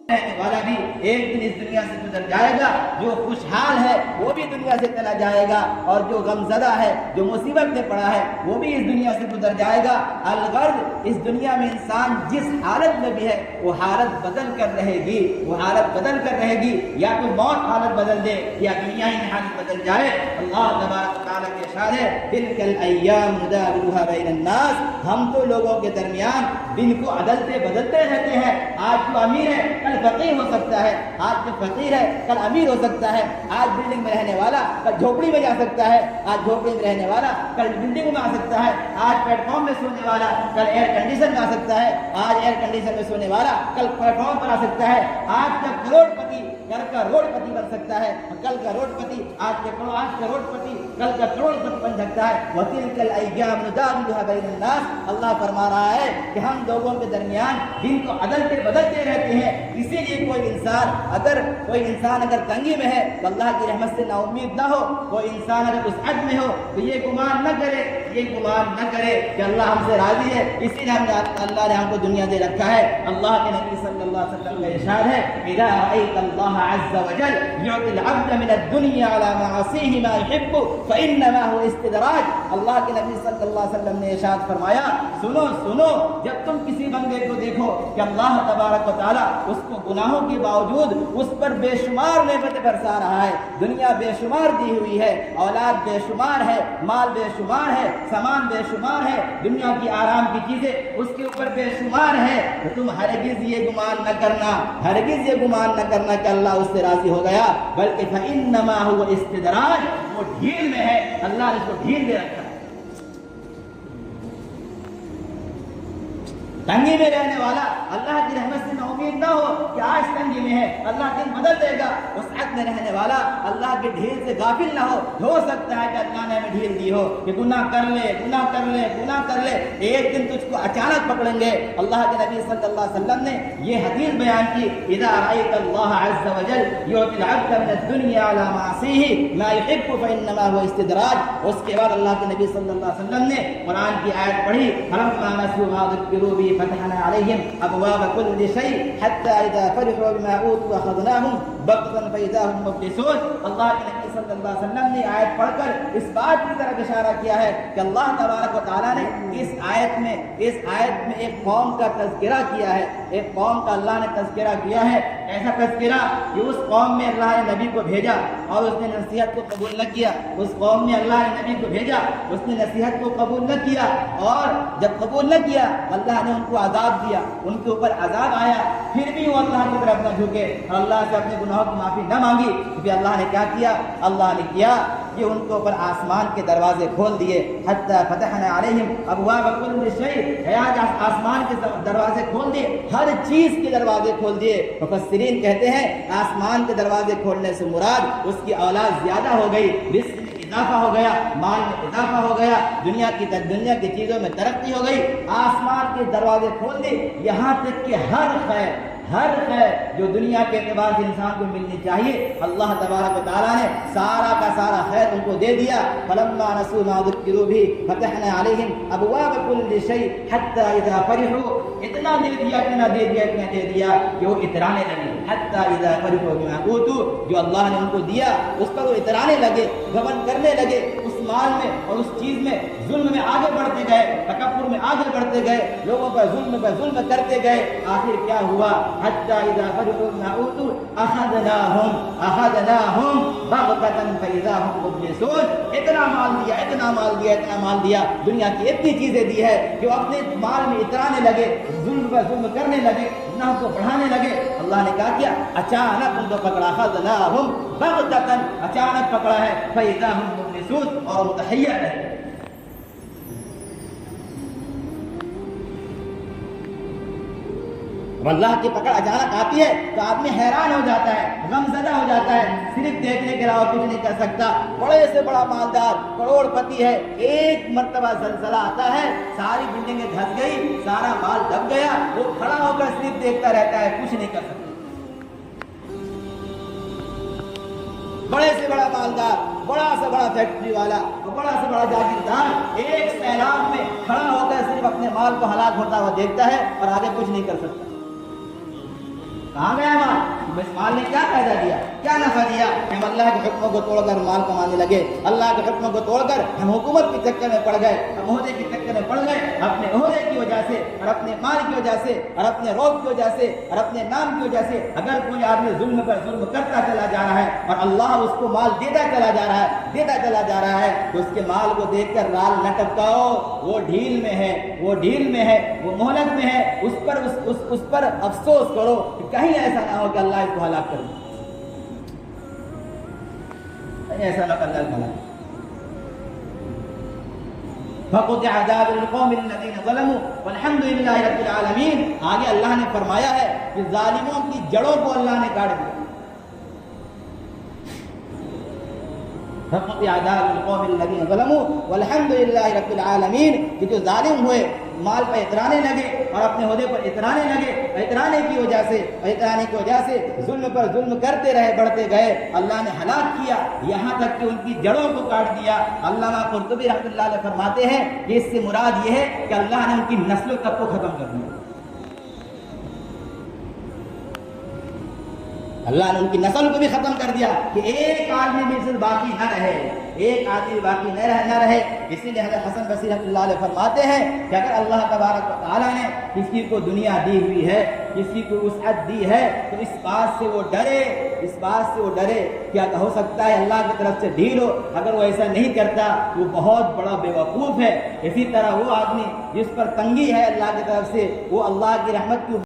رہنے والا بھی ایک دن اس دنیا سے گزر جائے گا، جو خوشحال ہے وہ بھی دنیا سے چلا جائے گا، اور جو غمزدہ ہے، جو مصیبت میں پڑا ہے، وہ بھی اس دنیا سے گزر جائے گا۔ الغرض اس دنیا میں انسان جس حالت میں بھی ہے وہ حالت بدل کر رہے گی، وہ حالت بدل کر رہے گی، یا تو موت حالت بدل دے یا دنیا ہی میں حالت بدل جائے۔ اللہ تبارک و تعالیٰ کے ارشاد ہے تلک الایام نداولها بین الناس، ہم تو لوگوں کے درمیان دن کو عدلتے بدلتے رہتے ہیں۔ آج جو امیر ہے کل فقیر ہو سکتا ہے، آج جو فقیر ہے کل امیر ہو سکتا ہے، آج بلڈنگ میں رہنے والا کل جھوپڑی میں جا سکتا ہے، آج جھوپڑی میں رہنے والا کل بلڈنگ میں آ سکتا ہے، آج پلیٹ فارم میں سونے والا کل ایئر کنڈیشن میں آ سکتا ہے، آج ایئر کنڈیشن میں سونے والا کل پلیٹ فارم پر آ سکتا ہے، آج کا کروڑ پتی کل کا روڈ پتی بن سکتا ہے، کل کا روڈ پتی آج کا روڈ پتی کل کا کروڑ پتی بن سکتا ہے۔ وَتِلْكَ الْأَيَّامُ نُدَاوِلُهَا بَيْنَ النَّاسِ، اللہ فرما رہا ہے کہ ہم لوگوں کے درمیان دن کو عدلتے بدلتے رہتے ہیں۔ اسی لیے کوئی انسان اگر تنگی میں ہے تو اللہ کی رحمت سے نا امید نہ ہو، کوئی انسان اگر وسعت میں ہو تو یہ گمان نہ کرے کہ اللہ ہم سے راضی ہے، اسی لیے اللہ نے ہم کو دنیا دے رکھا ہے۔ اللہ کے نبی صلی اللہ علیہ وسلم کا ارشاد ہے اذا رأيت الله عز وجل يعطي العبد من الدنيا على معاصيه ما يحب فإنما هو استدراج، اللہ کے نبی صلی اللہ علیہ وسلم نے ارشاد فرمایا سنو جب تم کسی بندے کو دیکھو کہ اللہ تبارک و تعالیٰ اس کو گناہوں کے باوجود اس پر بے شمار نعمتیں برسا رہا ہے، دنیا بے شمار دی ہوئی ہے، اولاد بے شمار ہے، مال بے شمار ہے، سامان بے شمار ہے، دنیا کی آرام کی چیزیں اس کے اوپر بے شمار ہے، تو تم ہرگز یہ گمان نہ کرنا کہ اللہ اس سے راضی ہو گیا، بلکہ فإنما هو استدراج، وہ ڈھیل میں ہے، اللہ نے اس کو ڈھیل دے رکھا ہے۔ تنگی میں رہنے والا اللہ کی رحمت سے نا امید نہ ہو کہ آج تنگی میں ہے اللہ دن بدل دے گا، وسعت میں رہنے والا اللہ کی ڈھیل سے غافل نہ ہو سکتا ہے کہ اللہ نے ہمیں ڈھیل دی ہو کہ گناہ کر لے، ایک دن تجھ کو اچانک پکڑیں گے۔ اللہ کے نبی صلی اللہ علیہ وسلم نے یہ حدیث بیان کی اذا رأيت الله عز وجل يعطي العبد من الدنيا على معاصيه ما يحب فإنما هو استدراج۔ اس کے بعد اللہ کے نبی صلی اللہ علیہ وسلم نے قرآن کی آیت پڑھی فلما نسوا ما ذكروا به فتحنا عليهم ابواب كل شيء حتى اذا فرحوا بما اوتوا اخذناهم بغتة فاذا هم مبلسون۔ اللہ کے نبی صلی اللہ علیہ وسلم نے آیت پڑھ کر اس بات کی طرف اشارہ کیا ہے کہ اللہ تبارک و تعالیٰ نے اس آیت میں ایک قوم کا تذکرہ کیا ہے، ایک قوم کا اللہ نے تذکرہ کیا ہے، ایسا تذکرہ کہ اس قوم میں اللہ نے نبی کو بھیجا اور اس نے نصیحت کو قبول نہ کیا، اس قوم میں اللہ نے نبی کو بھیجا اس نے نصیحت کو قبول نہ کیا، اور جب قبول نہ کیا اللہ نے ان کو عذاب دیا، ان کے اوپر عذاب آیا، پھر بھی وہ اللہ کی طرف نہ جھکے اور اللہ سے اپنے گناہوں کی معافی نہ مانگی، پھر اللہ نے کیا کیا؟ اللہ نے کیا کہ ان کے اوپر آسمان کے دروازے کھول دیے، حتی فتحنا علیہم ابواب کل شیء، آسمان کے دروازے کھول دیے، ہر چیز کے دروازے کھول دیے۔ مفسرین کہتے ہیں آسمان کے دروازے کھولنے سے مراد اس کی اولاد زیادہ ہو گئی، رزق میں اضافہ ہو گیا، مال میں اضافہ ہو گیا، دنیا کی چیزوں میں ترقی ہو گئی، آسمان کے دروازے کھول دیے، یہاں تک کہ ہر خیر جو دنیا کے اعتبار سے انسان کو ملنی چاہیے اللہ تبارک و تعالیٰ نے سارا کا سارا خیر ان کو دے دیا۔ فلما نسوا ما ذکروا به فتحنا علیہم ابواب کل شیء حتی اذا فرحوا، اتنا دے دیا کہ وہ اترانے لگے، حتی اذا فرحوا بما اوتوا، جو اللہ نے ان کو دیا اس پر وہ اترانے لگے، گھمنڈ کرنے لگے، اس مال میں اور اس چیز میں ظلم میں آگے بڑھتے گئے، تکبر میں آگے بڑھتے گئے، لوگوں پر ظلم کرتے گئے، آخر کیا ہوا؟ حتی اذا فرحوا بما اوتوا اخذناهم بغتة فاذا هم مبلسون۔ اتنا مال دیا، دنیا کی اتنی چیزیں دی ہے کہ وہ اپنے مال میں اترانے لگے، ظلم پر ظلم کرنے لگے، گناہ کو بڑھانے لگے۔ اللہ نے کہا کیا؟ اچانک ان کو پکڑا، اخذناهم بغتة، اچانک پکڑا ہے، فاذا هم مبلسون، اور متحیر ہے۔ اب اللہ کی پکڑ اچانک آتی ہے تو آدمی حیران ہو جاتا ہے، غمزدہ ہو جاتا ہے، صرف دیکھنے کے علاوہ کچھ نہیں کر سکتا۔ بڑے سے بڑا مالدار کروڑ پتی ہے، ایک مرتبہ زلزلہ آتا ہے، ساری بلڈنگیں دھس گئی، سارا مال دب گیا، وہ کھڑا ہو کر صرف دیکھتا رہتا ہے، کچھ نہیں کر سکتا۔ بڑے سے بڑا مالدار، بڑا سے بڑا فیکٹری والا اور بڑا سے بڑا جاگیردار ایک سیلاب میں کھڑا ہو کر صرف اپنے مال کو ہلاک ہوتا ہوا دیکھتا ہے اور آگے کچھ نہیں کر سکتا۔ کہاں گیا مال؟ اس مال نے کیا فائدہ دیا، کیا نفع دیا؟ ہم اللہ کے حکموں کو توڑ کر مال کمانے لگے، اللہ کے حکموں کو توڑ کر ہم حکومت کے چکر میں پڑ گئے، ہم عہدے کے چکر میں پڑ گئے، اپنے عہدے کی وجہ سے اور اپنے مال کی وجہ سے اور اپنے روب کی وجہ سے اور اپنے نام کی وجہ سے اگر کوئی آدمی ظلم پر ظلم کرتا چلا جا رہا ہے اور اللہ اس کو مال دیتا چلا جا رہا ہے تو اس کے مال کو دیکھ کر رال نہ ٹپکاؤ، وہ ڈھیل میں ہے، وہ مہلت میں ہے، اس پر افسوس کرو کہ کہیں ایسا نہ ہو کہ اللہ اس کو ہلاک کر دے، کہیں ایسا نہ کر اللہ اس کو ہلاک۔ فَقُطِعَ دَابِرُ الْقَوْمِ الَّذِينَ ظَلَمُوا وَالْحَمْدُ لِلَّهِ رَبِّ الْعَالَمِينَ۔ آگے اللہ نے فرمایا ہے کہ ظالموں کی جڑوں کو اللہ نے کاٹ دیا۔ فَقُطِعَ دَابِرُ الْقَوْمِ الَّذِينَ ظَلَمُوا وَالْحَمْدُ لِلَّهِ رَبِّ الْعَالَمِينَ، کہ جو ظالم ہوئے مال پر اترانے لگے اور اپنے عہدے پر اترانے لگے، اترانے کی وجہ سے ظلم پر ظلم کرتے رہے، بڑھتے گئے، اللہ نے ہلاک کیا یہاں تک کہ ان کی جڑوں کو کاٹ دیا۔ علامہ قرطبی رحمۃ اللہ علیہ فرماتے ہیں کہ اس سے مراد یہ ہے کہ اللہ نے ان کی نسل تک کو ختم کر دیا، اللہ نے ان کی نسل کو بھی ختم کر دیا کہ ایک آدمی بھی صرف باقی نہ رہے، ایک آدمی باقی نہ رہے۔ اسی لیے حضرت حسن بصری رحمۃ اللہ علیہ فرماتے ہیں کہ اگر اللہ تبارک و تعالیٰ نے کسی کو دنیا دی ہوئی ہے، کسی کو وسعت دی ہے، تو اس بات سے وہ ڈرے کیا ہو سکتا ہے اللہ کی طرف سے ڈھیل ہو۔ اگر وہ ایسا نہیں کرتا وہ بہت بڑا بیوقوف ہے۔ اسی طرح وہ آدمی جس پر تنگی ہے اللہ کی طرف سے، وہ اللہ کی رحمت کی